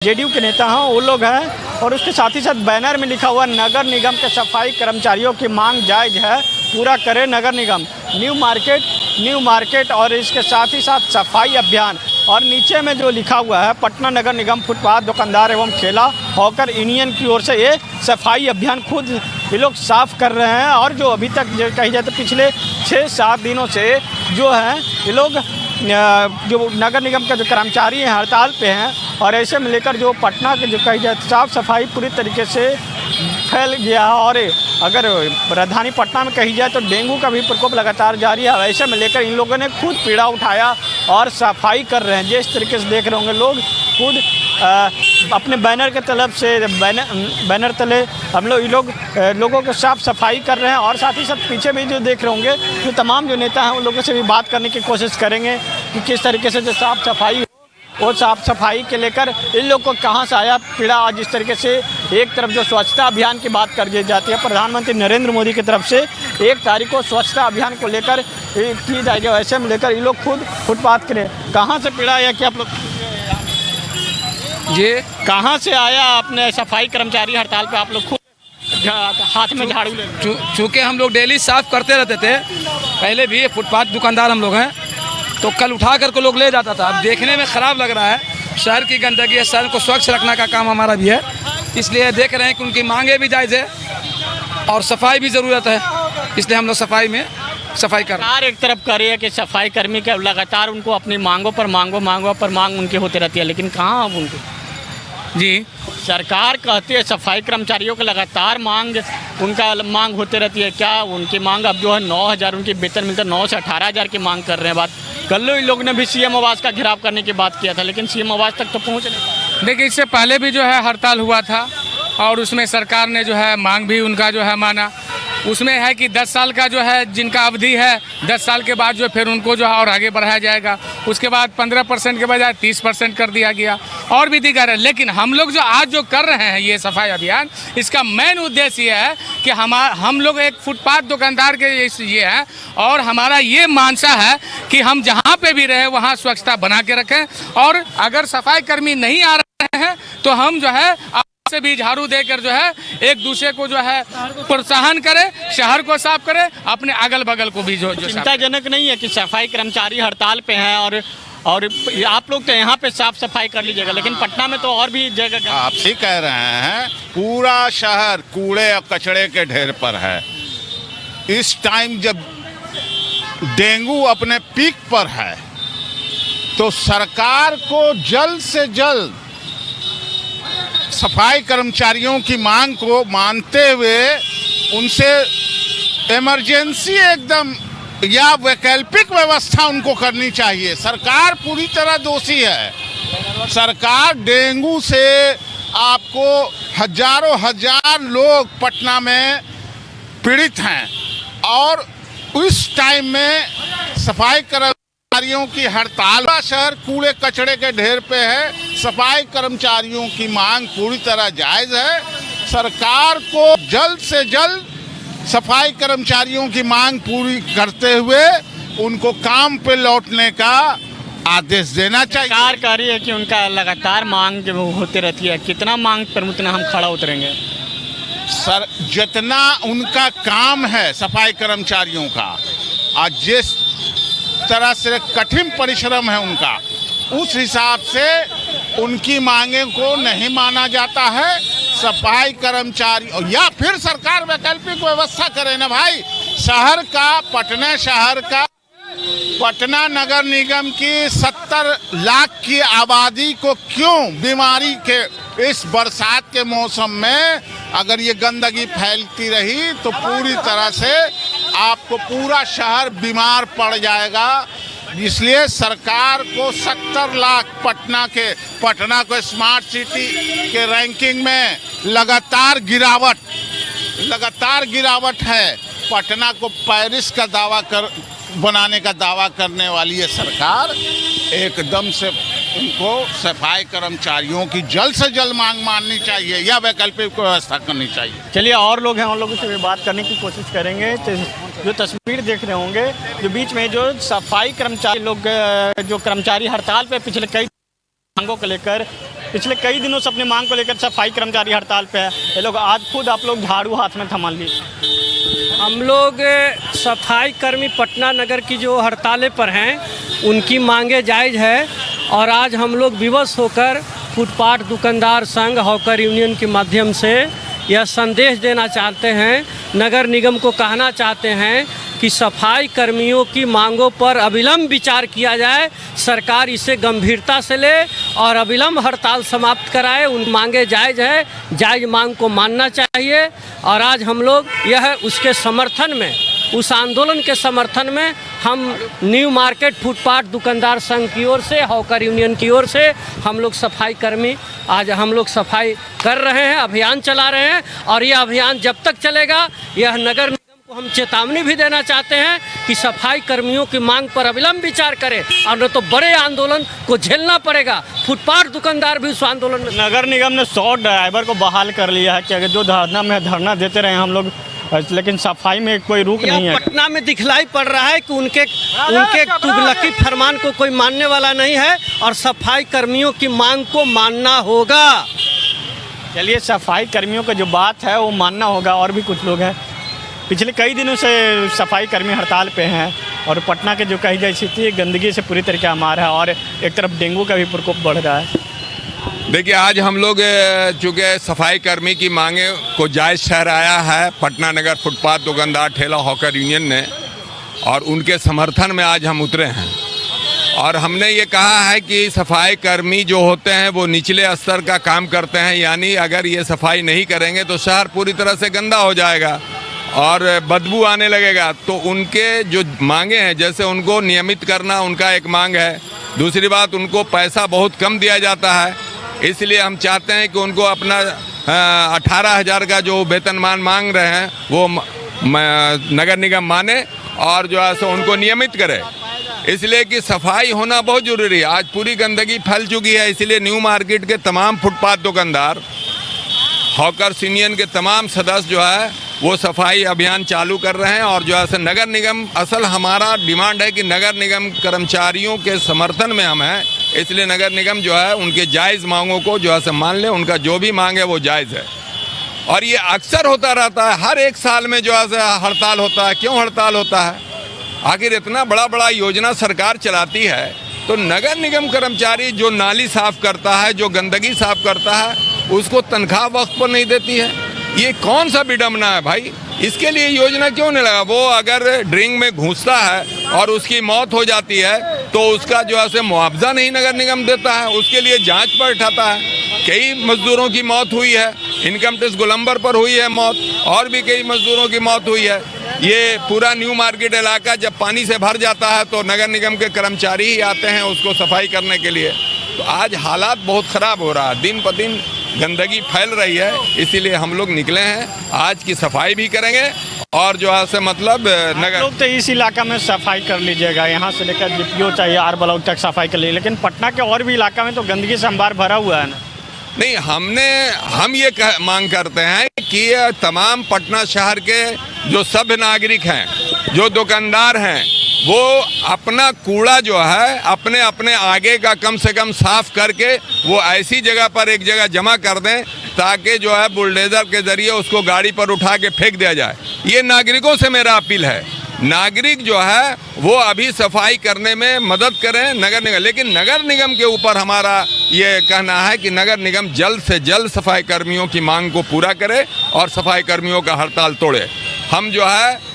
JDU के नेता हैं वो लोग हैं और उसके साथ ही साथ बैनर में लिखा हुआ नगर निगम के सफाई कर्मचारियों की मांग जायज़ है, पूरा करे नगर निगम। न्यू मार्केट और इसके साथ ही साथ सफाई अभियान। और नीचे में जो लिखा हुआ है पटना नगर निगम फुटपाथ दुकानदार एवं ठेला हॉकर यूनियन की ओर से ये सफाई अभियान खुद ये लोग साफ कर रहे हैं। और जो अभी तक जो कही जाए तो पिछले 6-7 दिनों से जो है ये लोग जो नगर निगम के जो कर्मचारी हैं हड़ताल पे हैं। और ऐसे में लेकर जो पटना के जो कही जाए साफ़ सफाई पूरी तरीके से फैल गया है। और अगर राजधानी पटना में कही जाए तो डेंगू का भी प्रकोप लगातार जारी है। ऐसे में लेकर इन लोगों ने खुद पीड़ा उठाया और सफाई कर रहे हैं। जिस तरीके से देख रहे होंगे लोग खुद अपने बैनर के तरफ से बैनर तले हम लोग लोगों को साफ सफाई कर रहे हैं। और साथ ही साथ पीछे भी जो देख रहे होंगे जो तमाम जो नेता हैं उन लोगों से भी बात करने की कोशिश करेंगे कि किस तरीके से जो साफ़ सफाई वो साफ़ सफाई के लेकर इन लोग को कहाँ से आया पीड़ा। और जिस तरीके से एक तरफ जो स्वच्छता अभियान की बात कर दी जाती है प्रधानमंत्री नरेंद्र मोदी की तरफ से 1 तारीख को स्वच्छता अभियान को लेकर की जाएगी, वैसे में लेकर ये लोग खुद फुटपाथ करें। कहाँ से पीड़ा है कि आप लोग ये कहाँ से आया अपने सफाई कर्मचारी हड़ताल पे आप लोग खुद हाथ में झाड़ू ले? चूँकि हम लोग डेली साफ़ करते रहते थे, पहले भी फुटपाथ दुकानदार हम लोग हैं, तो कल उठा कर को लोग ले जाता था। अब देखने में ख़राब लग रहा है, शहर की गंदगी है, शहर को स्वच्छ रखने का काम हमारा भी है। इसलिए देख रहे हैं कि उनकी मांगे भी जायज़ है और सफाई भी ज़रूरत है, इसलिए हम लोग सफाई कर रहे हैं। एक तरफ कर रही है कि सफाई कर्मी के लगातार उनको अपनी मांगों पर मांग उनकी होती रहती है, लेकिन कहाँ अब उनकी जी सरकार कहती है सफाई कर्मचारियों को लगातार मांग होती रहती है। क्या उनकी मांग अब जो है 9,000 उनकी वेतन मिलता है, 9 से 18,000 की मांग कर रहे हैं। बात कल इन लोगों ने भी सीएम आवास का घेराव करने की बात किया था, लेकिन सीएम आवास तक तो पहुँच नहीं पाया। देखिए, इससे पहले भी जो है हड़ताल हुआ था और उसमें सरकार ने जो है मांग भी उनका जो है माना। उसमें है कि 10 साल का जो है जिनका अवधि है, 10 साल के बाद जो फिर उनको जो है और आगे बढ़ाया जाएगा। उसके बाद 15% के बजाय 30% कर दिया गया और भी दीगर है। लेकिन हम लोग जो आज जो कर रहे हैं ये सफाई अभियान, इसका मेन उद्देश्य ये है कि हम लोग एक फुटपाथ दुकानदार के ये है और हमारा ये मानसा है कि हम जहाँ पे भी रहे वहाँ स्वच्छता बना के रखें। और अगर सफाई कर्मी नहीं आ रहे हैं तो हम जो है से भी झाड़ू देकर जो है एक दूसरे को जो है प्रोत्साहन करें, शहर को साफ करें, अपने अगल बगल को भी जो चिंताजनक नहीं है कि सफाई कर्मचारी हड़ताल पे हैं और आप लोग तो यहाँ पे साफ सफाई कर लीजिएगा, लेकिन पटना में तो और भी जगह आप ही कह रहे हैं पूरा शहर कूड़े और कचड़े के ढेर पर है। इस टाइम जब डेंगू अपने पीक पर है तो सरकार को जल्द से जल्द सफाई कर्मचारियों की मांग को मानते हुए उनसे इमरजेंसी एकदम या वैकल्पिक व्यवस्था उनको करनी चाहिए। सरकार पूरी तरह दोषी है। सरकार डेंगू से आपको हजार लोग पटना में पीड़ित हैं और उस टाइम में सफाई कर्मचारियों की हड़ताल, शहर कूड़े कचड़े के ढेर पे है। सफाई कर्मचारियों की मांग पूरी तरह जायज़ है। सरकार को जल्द से जल्द सफाई कर्मचारियों की मांग पूरी करते हुए उनको काम पे लौटने का आदेश देना चाहिए। सरकार कह रही है कि उनका लगातार मांग जो होती रहती है, कितना मांग पर उतना हम खड़ा उतरेंगे। सर, जितना उनका काम है सफाई कर्मचारियों का और जिस तरह से कठिन परिश्रम है उनका, उस हिसाब से उनकी मांगे को नहीं माना जाता है। सफाई कर्मचारी या फिर सरकार वैकल्पिक व्यवस्था करे ना भाई। शहर का पटना नगर निगम की 70 लाख की आबादी को क्यों बीमारी के इस बरसात के मौसम में अगर ये गंदगी फैलती रही तो पूरी तरह से आपको पूरा शहर बीमार पड़ जाएगा। इसलिए सरकार को 70 लाख पटना को स्मार्ट सिटी के रैंकिंग में लगातार गिरावट है। पटना को पेरिस का बनाने का दावा करने वाली है सरकार। एकदम से उनको सफाई कर्मचारियों की जल्द से जल्द मांग माननी चाहिए या वैकल्पिक व्यवस्था करनी चाहिए। चलिए और लोग हैं, उन लोगों से भी बात करने की कोशिश करेंगे। जो तस्वीर देख रहे होंगे जो बीच में जो सफाई कर्मचारी लोग जो कर्मचारी हड़ताल पे पिछले कई मांगों को लेकर पिछले कई दिनों से अपनी मांग को लेकर सफाई कर्मचारी हड़ताल पे है। ये लोग आज खुद आप लोग झाड़ू हाथ में थमा लिए। हम लोग सफाई कर्मी पटना नगर की जो हड़तालें पर हैं उनकी मांगे जायज़ है और आज हम लोग विवश होकर फुटपाथ दुकानदार संघ हॉकर यूनियन के माध्यम से यह संदेश देना चाहते हैं, नगर निगम को कहना चाहते हैं कि सफाई कर्मियों की मांगों पर अविलंब विचार किया जाए, सरकार इसे गंभीरता से ले और अविलंब हड़ताल समाप्त कराए। उन मांगे जायज़ है, जायज़ मांग को मानना चाहिए और आज हम लोग यह उसके समर्थन में, उस आंदोलन के समर्थन में हम न्यू मार्केट फुटपाथ दुकानदार संघ की ओर से, हॉकर यूनियन की ओर से हम लोग सफाई कर्मी आज हम लोग सफाई कर रहे हैं, अभियान चला रहे हैं और यह अभियान जब तक चलेगा, यह नगर निगम को हम चेतावनी भी देना चाहते हैं कि सफाई कर्मियों की मांग पर अविलंब विचार करें और न तो बड़े आंदोलन को झेलना पड़ेगा। फुटपाथ दुकानदार भी उस आंदोलन में। नगर निगम ने 100 ड्राइवर को बहाल कर लिया है कि अगर जो धरना देते रहे हम लोग, लेकिन सफाई में कोई रुक नहीं है। पटना में दिखलाई पड़ रहा है कि उनके तुगलकी फरमान को कोई मानने वाला नहीं है और सफाई कर्मियों की मांग को मानना होगा। चलिए, सफाई कर्मियों का जो बात है वो मानना होगा। और भी कुछ लोग हैं, पिछले कई दिनों से सफाई कर्मी हड़ताल पे हैं और पटना के जो कही गई स्थिति है, गंदगी से पूरी तरीके हमारा है और एक तरफ डेंगू का भी प्रकोप बढ़ रहा है। देखिए, आज हम लोग चूँकि सफाई कर्मी की मांगे को जायज़ ठहराया है पटना नगर फुटपाथ दुकानदार ठेला हॉकर यूनियन ने और उनके समर्थन में आज हम उतरे हैं और हमने ये कहा है कि सफाई कर्मी जो होते हैं वो निचले स्तर का काम करते हैं, यानी अगर ये सफाई नहीं करेंगे तो शहर पूरी तरह से गंदा हो जाएगा और बदबू आने लगेगा। तो उनके जो मांगे हैं, जैसे उनको नियमित करना उनका एक मांग है। दूसरी बात, उनको पैसा बहुत कम दिया जाता है, इसलिए हम चाहते हैं कि उनको अपना 18,000 का जो वेतनमान मांग रहे हैं वो नगर निगम माने और जो है सो उनको नियमित करे, इसलिए कि सफाई होना बहुत ज़रूरी है। आज पूरी गंदगी फैल चुकी है, इसलिए न्यू मार्केट के तमाम फुटपाथ दुकानदार, हॉकर्स यूनियन के तमाम सदस्य जो है वो सफाई अभियान चालू कर रहे हैं और जो है नगर निगम, असल हमारा डिमांड है कि नगर निगम कर्मचारियों के समर्थन में हम हैं, इसलिए नगर निगम जो है उनके जायज़ मांगों को जो है मान ले। उनका जो भी मांग है वो जायज़ है और ये अक्सर होता रहता है, हर एक साल में जो है हड़ताल होता है। क्यों हड़ताल होता है? आखिर इतना बड़ा बड़ा योजना सरकार चलाती है तो नगर निगम कर्मचारी जो नाली साफ़ करता है, जो गंदगी साफ़ करता है, उसको तनख्वाह वक्त पर नहीं देती है। ये कौन सा विडम्बना है भाई? इसके लिए योजना क्यों नहीं लगा? वो अगर ड्रिंक में घुसता है और उसकी मौत हो जाती है तो उसका जो है मुआवजा नहीं नगर निगम देता है, उसके लिए जांच पर उठाता है। कई मजदूरों की मौत हुई है, इनकम टैक्स गोलंबर पर हुई है मौत, और भी कई मजदूरों की मौत हुई है। ये पूरा न्यू मार्केट इलाका जब पानी से भर जाता है तो नगर निगम के कर्मचारी ही आते हैं उसको सफाई करने के लिए। तो आज हालात बहुत ख़राब हो रहा है, दिन पर दिन गंदगी फैल रही है, इसीलिए हम लोग निकले हैं, आज की सफाई भी करेंगे और जो है मतलब नगर लोग तो इस इलाका में सफाई कर लीजिएगा, यहाँ से लेकर जीपीओ चाहिए आर ब्लॉक तक सफाई कर लीजिए, लेकिन पटना के और भी इलाका में तो गंदगी से अंबार भरा हुआ है ना। नहीं, हम ये मांग करते हैं कि तमाम पटना शहर के जो सभ्य नागरिक हैं, जो दुकानदार हैं, वो अपना कूड़ा जो है अपने अपने आगे का कम से कम साफ करके वो ऐसी जगह पर एक जगह जमा कर दें ताकि जो है बुलडोजर के ज़रिए उसको गाड़ी पर उठा के फेंक दिया जाए। ये नागरिकों से मेरा अपील है, नागरिक जो है वो अभी सफाई करने में मदद करें नगर निगम, लेकिन नगर निगम के ऊपर हमारा ये कहना है कि नगर निगम जल्द से जल्द सफाई कर्मियों की मांग को पूरा करे और सफाई कर्मियों का हड़ताल तोड़े। हम जो है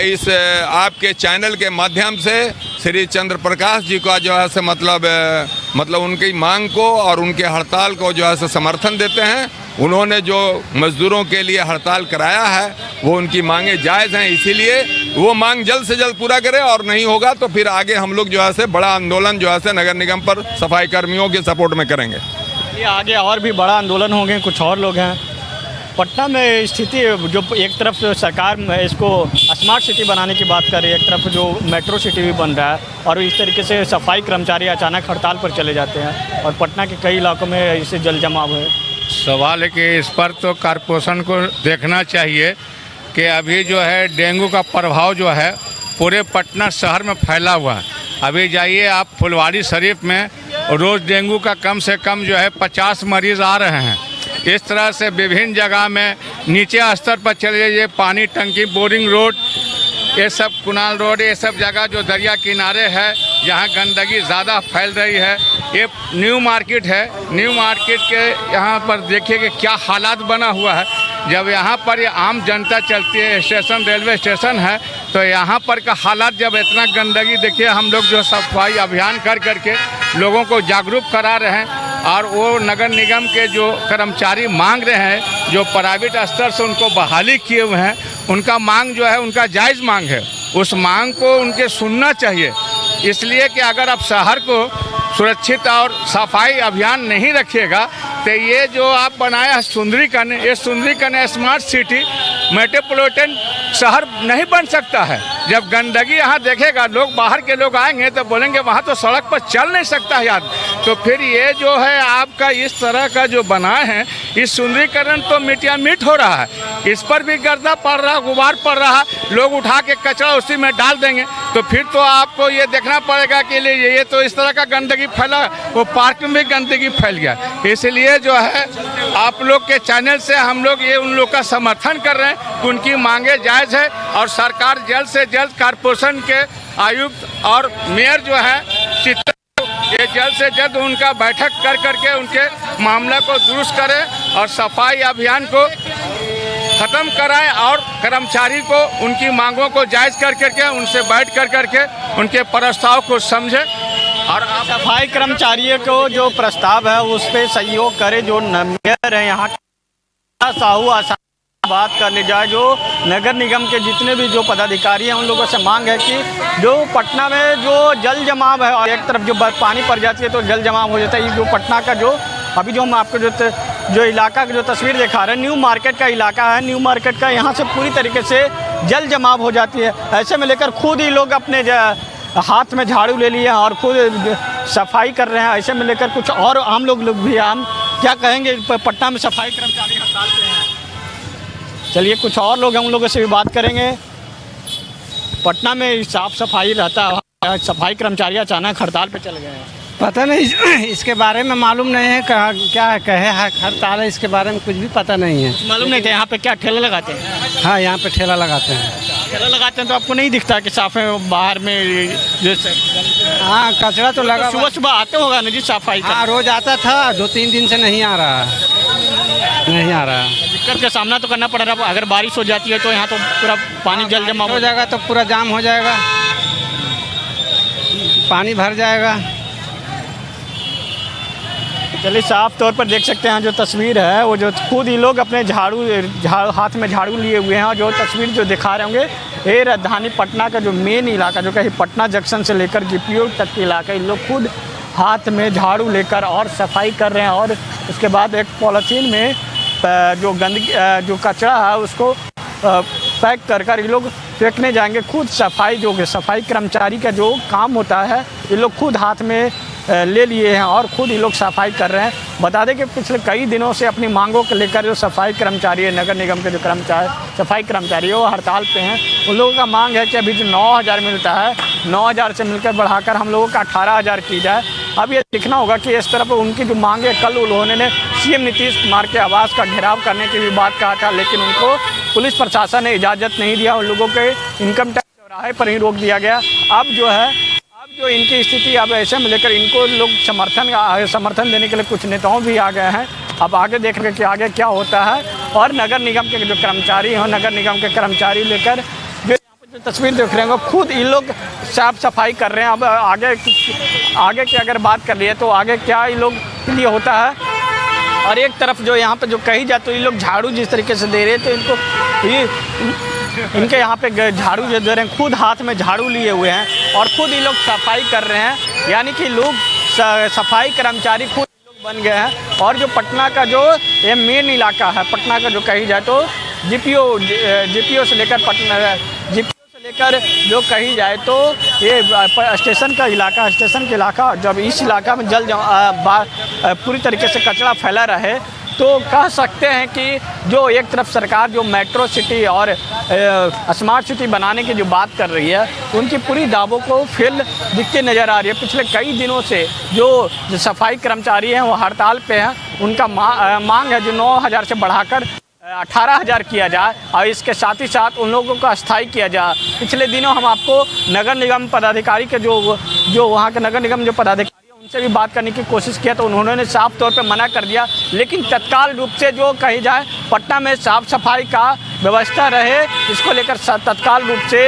इस आपके चैनल के माध्यम से श्री चंद्र प्रकाश जी का जो है मतलब उनकी मांग को और उनके हड़ताल को जो है समर्थन देते हैं। उन्होंने जो मजदूरों के लिए हड़ताल कराया है वो उनकी मांगे जायज़ हैं, इसीलिए वो मांग जल्द से जल्द पूरा करें और नहीं होगा तो फिर आगे हम लोग जो है बड़ा आंदोलन जो है नगर निगम पर सफाई कर्मियों के सपोर्ट में करेंगे। ये आगे और भी बड़ा आंदोलन होंगे। कुछ और लोग हैं पटना में स्थिति, जो एक तरफ सरकार इसको स्मार्ट सिटी बनाने की बात कर रही है, एक तरफ जो मेट्रो सिटी भी बन रहा है और इस तरीके से सफाई कर्मचारी अचानक हड़ताल पर चले जाते हैं और पटना के कई इलाकों में इसे जल जमाव है। सवाल है कि इस पर तो कॉरपोरेशन को देखना चाहिए कि अभी जो है डेंगू का प्रभाव जो है पूरे पटना शहर में फैला हुआ है। अभी जाइए आप फुलवारी शरीफ में रोज़ डेंगू का कम से कम जो है 50 मरीज़ आ रहे हैं। इस तरह से विभिन्न जगह में नीचे स्तर पर चले जाइए, पानी टंकी, बोरिंग रोड, ये सब कुनाल रोड, ये सब जगह जो दरिया किनारे है जहाँ गंदगी ज़्यादा फैल रही है। ये न्यू मार्केट है, न्यू मार्केट के यहाँ पर देखिए कि क्या हालात बना हुआ है। जब यहाँ पर ये आम जनता चलती है, स्टेशन रेलवे स्टेशन है, तो यहाँ पर का हालात जब इतना गंदगी, देखिए हम लोग जो सफाई अभियान कर करके लोगों को जागरूक करा रहे हैं और वो नगर निगम के जो कर्मचारी मांग रहे हैं, जो प्राइवेट स्तर से उनको बहाली किए हुए हैं, उनका मांग जो है उनका जायज़ मांग है, उस मांग को उनके सुनना चाहिए। इसलिए कि अगर आप शहर को सुरक्षित और सफाई अभियान नहीं रखिएगा तो ये जो आप बनाया है सुंदरीकरण, ये सुंदरीकरण स्मार्ट सिटी मेट्रोपॉलिटन शहर नहीं बन सकता है। जब गंदगी यहाँ देखेगा, लोग बाहर के लोग आएंगे तो बोलेंगे वहाँ तो सड़क पर चल नहीं सकता है आदमी। तो फिर ये जो है आपका इस तरह का जो बनाए हैं, इस सुंदरीकरण तो मिटिया मिट हो रहा है, इस पर भी गर्दा पड़ रहा, गुबार पड़ रहा, लोग उठा के कचरा उसी में डाल देंगे। तो फिर तो आपको ये देखना पड़ेगा कि ये तो इस तरह का गंदगी फैला, वो पार्क में भी गंदगी फैल गया। इसलिए जो है आप लोग के चैनल से हम लोग ये उन लोग का समर्थन कर रहे हैं कि उनकी मांगे जायज़ है और सरकार जल्द से जल्द कॉरपोरेशन के आयुक्त और मेयर जो है ये जल्द से जल्द उनका बैठक कर करके उनके मामला को दुरुस्त करें और सफाई अभियान को ख़त्म कराएं और कर्मचारी को उनकी मांगों को जायज़ कर करके उनसे बैठ कर करके उनके प्रस्ताव को समझें और सफाई कर्मचारियों को जो प्रस्ताव है उस पर सहयोग करे। जो मेयर है यहाँ साहू आसान बात कर ली जाए, जो नगर निगम के जितने भी जो पदाधिकारी हैं उन लोगों से मांग है कि जो पटना में जो जल जमाव है और एक तरफ जो पानी पड़ जाती है तो जल जमाव हो जाता है। ये जो पटना का जो अभी जो हम आपको जो इलाका की जो तस्वीर दिखा रहे हैं, न्यू मार्केट का इलाका है, न्यू मार्केट का यहाँ से पूरी तरीके से जल जमाव हो जाती है। ऐसे में लेकर खुद ही लोग अपने हाथ में झाड़ू ले लिए हैं और खुद सफाई कर रहे हैं। ऐसे में लेकर कुछ और आम लोग भी हम क्या कहेंगे, पटना में सफाई कर्मचारी हड़ताल पे हैं। चलिए कुछ और लोग हैं, उन लोगों से भी बात करेंगे। पटना में साफ सफाई रहता है, सफाई कर्मचारी अचानक हड़ताल पे चल गए हैं। पता नहीं, इसके बारे में मालूम नहीं है, कहा क्या है, कहे हड़ताल है, इसके बारे में कुछ भी पता नहीं है। मालूम नहीं था। यहाँ पे क्या ठेला लगाते हैं? हाँ, यहाँ पे ठेला लगाते हैं। ठेला लगाते हैं तो आपको नहीं दिखता कि साफ है बाहर में जैसे? हाँ, कचरा तो लगा। सुबह सुबह आते होगा ना जी सफाई का? हाँ, रोज आता था, 2-3 दिन से नहीं आ रहा है। दिक्कत का सामना तो करना पड़ रहा है। अगर बारिश हो जाती है तो यहाँ तो पूरा पानी जल जमा हो जाएगा, तो पूरा जाम हो जाएगा, पानी भर जाएगा। चलिए साफ तौर पर देख सकते हैं जो तस्वीर है, वो जो खुद ही लोग अपने हाथ में झाड़ू लिए हुए हैं और जो तस्वीर जो दिखा रहे होंगे, ये राजधानी पटना का जो मेन इलाका जो कहीं पटना जंक्शन से लेकर जीपीओ तक के इलाका, इन लोग खुद हाथ में झाड़ू लेकर और सफाई कर रहे हैं। और उसके बाद एक पॉलीथीन में जो गंदगी जो कचरा है उसको पैक कर ये लोग फेंकने जाएंगे। खुद सफाई कर्मचारी का जो काम होता है ये लोग खुद हाथ में ले लिए हैं और खुद ये लोग सफाई कर रहे हैं। बता दें कि पिछले कई दिनों से अपनी मांगों को लेकर जो सफाई कर्मचारी है, नगर निगम के जो सफाई कर्मचारी है वो हड़ताल पे हैं। उन लोगों का मांग है कि अभी जो 9,000 मिलता है, 9,000 से मिलकर बढ़ाकर हम लोगों का 18,000 की जाए। अब ये देखना होगा कि इस तरह पर उनकी जो मांग है, कल उन्होंने सीएम नीतीश कुमार के आवास का घेराव करने की भी बात कहा था, लेकिन उनको पुलिस प्रशासन ने इजाज़त नहीं दिया। उन लोगों के इनकम टैक्स चौराहे पर ही रोक दिया गया। अब जो इनकी स्थिति अब ऐसे में लेकर इनको लोग समर्थन देने के लिए कुछ नेताओं भी आ गए हैं। अब आगे देखेंगे कि आगे क्या होता है। और नगर निगम के जो कर्मचारी हैं, नगर निगम के कर्मचारी लेकर जो तस्वीर देख रहे हैं खुद इन लोग साफ सफाई कर रहे हैं। अब आगे की अगर बात कर लिए तो आगे क्या इन लोग के लिए होता है। और एक तरफ जो यहाँ पे जो कही जाए तो ये लोग झाड़ू जिस तरीके से दे रहे हैं, तो इनको इनके यहाँ पे झाड़ू जो दे रहे हैं, खुद हाथ में झाड़ू लिए हुए हैं और खुद ये लोग सफाई कर रहे हैं। यानी कि लोग सफाई कर्मचारी खुद लोग बन गए हैं। और जो पटना का जो ये मेन इलाका है, पटना का जो कही जाए तो जीपीओ से लेकर जो कही जाए तो ये स्टेशन का इलाका, जब इस इलाका में पूरी तरीके से कचरा फैला रहे तो कह सकते हैं कि जो एक तरफ सरकार जो मेट्रो सिटी और स्मार्ट सिटी बनाने की जो बात कर रही है, उनकी पूरी दावों को फेल दिखती नज़र आ रही है। पिछले कई दिनों से जो सफाई कर्मचारी हैं वो हड़ताल पे हैं। उनका मांग है जो 9,000 से बढ़ाकर 18,000 किया जाए और इसके साथ ही साथ उन लोगों को अस्थायी किया जाए। पिछले दिनों हम आपको नगर निगम पदाधिकारी के जो वहाँ के नगर निगम जो पदाधिकारी उनसे भी बात करने की कोशिश किया तो उन्होंने साफ तौर पे मना कर दिया। लेकिन तत्काल रूप से जो कही जाए पटना में साफ सफाई का व्यवस्था रहे, इसको लेकर तत्काल रूप से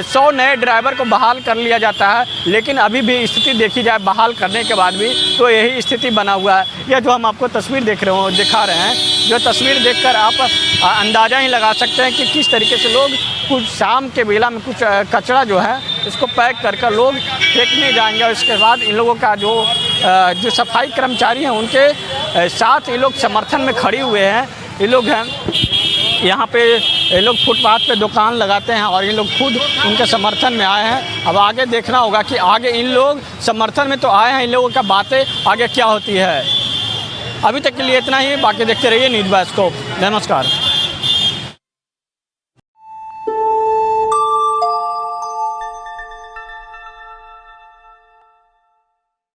100 नए ड्राइवर को बहाल कर लिया जाता है। लेकिन अभी भी स्थिति देखी जाए बहाल करने के बाद भी तो यही स्थिति बना हुआ है। यह जो हम आपको तस्वीर दिखा रहे हैं, जो तस्वीर देखकर आप अंदाज़ा ही लगा सकते हैं कि किस तरीके से लोग कुछ शाम के बेला में कुछ कचरा जो है इसको पैक कर लोग फेंकने जाएंगे। और इसके बाद इन लोगों का जो सफाई कर्मचारी हैं उनके साथ ये लोग समर्थन में खड़े हुए हैं। ये लोग हैं यहाँ पे, ये लोग फुटपाथ पे दुकान लगाते हैं और ये लोग खुद उनके समर्थन में आए हैं। अब आगे देखना होगा कि आगे इन लोग समर्थन में तो आए हैं, इन लोगों का बातें आगे क्या होती है। अभी तक के लिए इतना ही, बाकी देखते रहिए न्यूज़ बास्कोप। नमस्कार।